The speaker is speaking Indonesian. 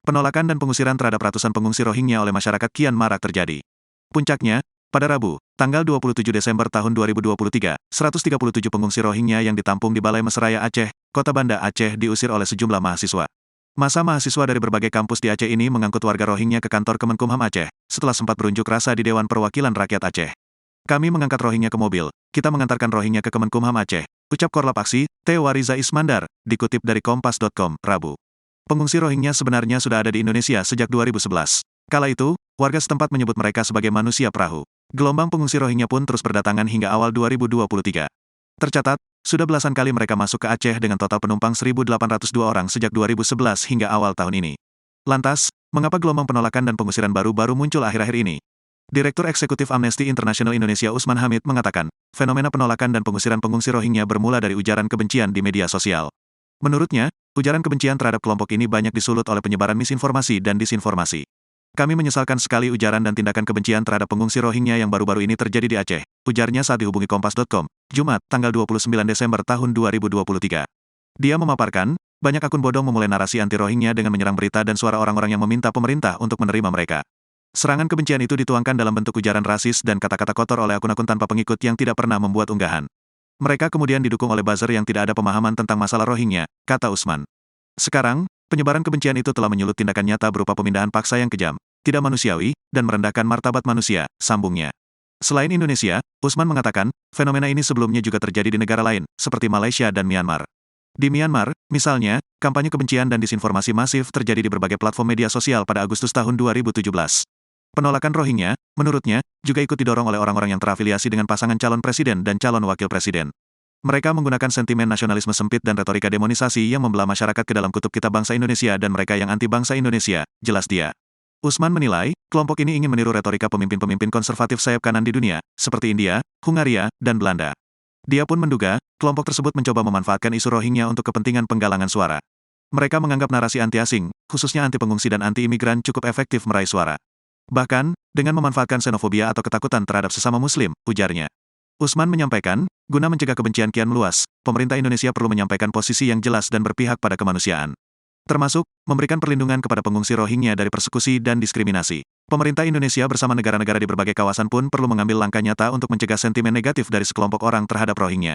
penolakan dan pengusiran terhadap ratusan pengungsi Rohingya oleh masyarakat kian marak terjadi. Puncaknya, pada Rabu, tanggal 27 Desember tahun 2023, 137 pengungsi Rohingya yang ditampung di Balai Mesraya Aceh, Kota Banda Aceh diusir oleh sejumlah mahasiswa. Masa mahasiswa dari berbagai kampus di Aceh ini mengangkut warga Rohingya ke kantor Kemenkumham Aceh, setelah sempat berunjuk rasa di Dewan Perwakilan Rakyat Aceh. Kami mengangkat Rohingya ke mobil, kita mengantarkan Rohingya ke Kemenkumham Aceh, ucap Korlap Aksi, T. Wariza Ismandar, dikutip dari Kompas.com, Rabu. Pengungsi Rohingya sebenarnya sudah ada di Indonesia sejak 2011. Kala itu, warga setempat menyebut mereka sebagai manusia perahu. Gelombang pengungsi Rohingya pun terus berdatangan hingga awal 2023. Tercatat, sudah belasan kali mereka masuk ke Aceh dengan total penumpang 1.802 orang sejak 2011 hingga awal tahun ini. Lantas, mengapa gelombang penolakan dan pengusiran baru-baru muncul akhir-akhir ini? Direktur Eksekutif Amnesty International Indonesia Usman Hamid mengatakan, fenomena penolakan dan pengusiran pengungsi Rohingya bermula dari ujaran kebencian di media sosial. Menurutnya, ujaran kebencian terhadap kelompok ini banyak disulut oleh penyebaran misinformasi dan disinformasi. Kami menyesalkan sekali ujaran dan tindakan kebencian terhadap pengungsi Rohingya yang baru-baru ini terjadi di Aceh, ujarnya saat dihubungi Kompas.com, Jumat, tanggal 29 Desember tahun 2023. Dia memaparkan, banyak akun bodong memulai narasi anti-Rohingya dengan menyerang berita dan suara orang-orang yang meminta pemerintah untuk menerima mereka. Serangan kebencian itu dituangkan dalam bentuk ujaran rasis dan kata-kata kotor oleh akun-akun tanpa pengikut yang tidak pernah membuat unggahan. Mereka kemudian didukung oleh buzzer yang tidak ada pemahaman tentang masalah Rohingya, kata Usman. Sekarang, penyebaran kebencian itu telah menyulut tindakan nyata berupa pemindahan paksa yang kejam, tidak manusiawi, dan merendahkan martabat manusia, sambungnya. Selain Indonesia, Usman mengatakan, fenomena ini sebelumnya juga terjadi di negara lain, seperti Malaysia dan Myanmar. Di Myanmar, misalnya, kampanye kebencian dan disinformasi masif terjadi di berbagai platform media sosial pada Agustus tahun 2017. Penolakan Rohingya, menurutnya, juga ikut didorong oleh orang-orang yang terafiliasi dengan pasangan calon presiden dan calon wakil presiden. Mereka menggunakan sentimen nasionalisme sempit dan retorika demonisasi yang membelah masyarakat ke dalam kutub kitab bangsa Indonesia dan mereka yang anti bangsa Indonesia, jelas dia. Usman menilai, kelompok ini ingin meniru retorika pemimpin-pemimpin konservatif sayap kanan di dunia, seperti India, Hungaria, dan Belanda. Dia pun menduga, kelompok tersebut mencoba memanfaatkan isu Rohingya untuk kepentingan penggalangan suara. Mereka menganggap narasi anti-asing, khususnya anti-pengungsi dan anti-imigran cukup efektif meraih suara. Bahkan, dengan memanfaatkan xenofobia atau ketakutan terhadap sesama muslim, ujarnya. Usman menyampaikan, guna mencegah kebencian kian meluas, pemerintah Indonesia perlu menyampaikan posisi yang jelas dan berpihak pada kemanusiaan. Termasuk, memberikan perlindungan kepada pengungsi Rohingya dari persekusi dan diskriminasi. Pemerintah Indonesia bersama negara-negara di berbagai kawasan pun perlu mengambil langkah nyata untuk mencegah sentimen negatif dari sekelompok orang terhadap Rohingya.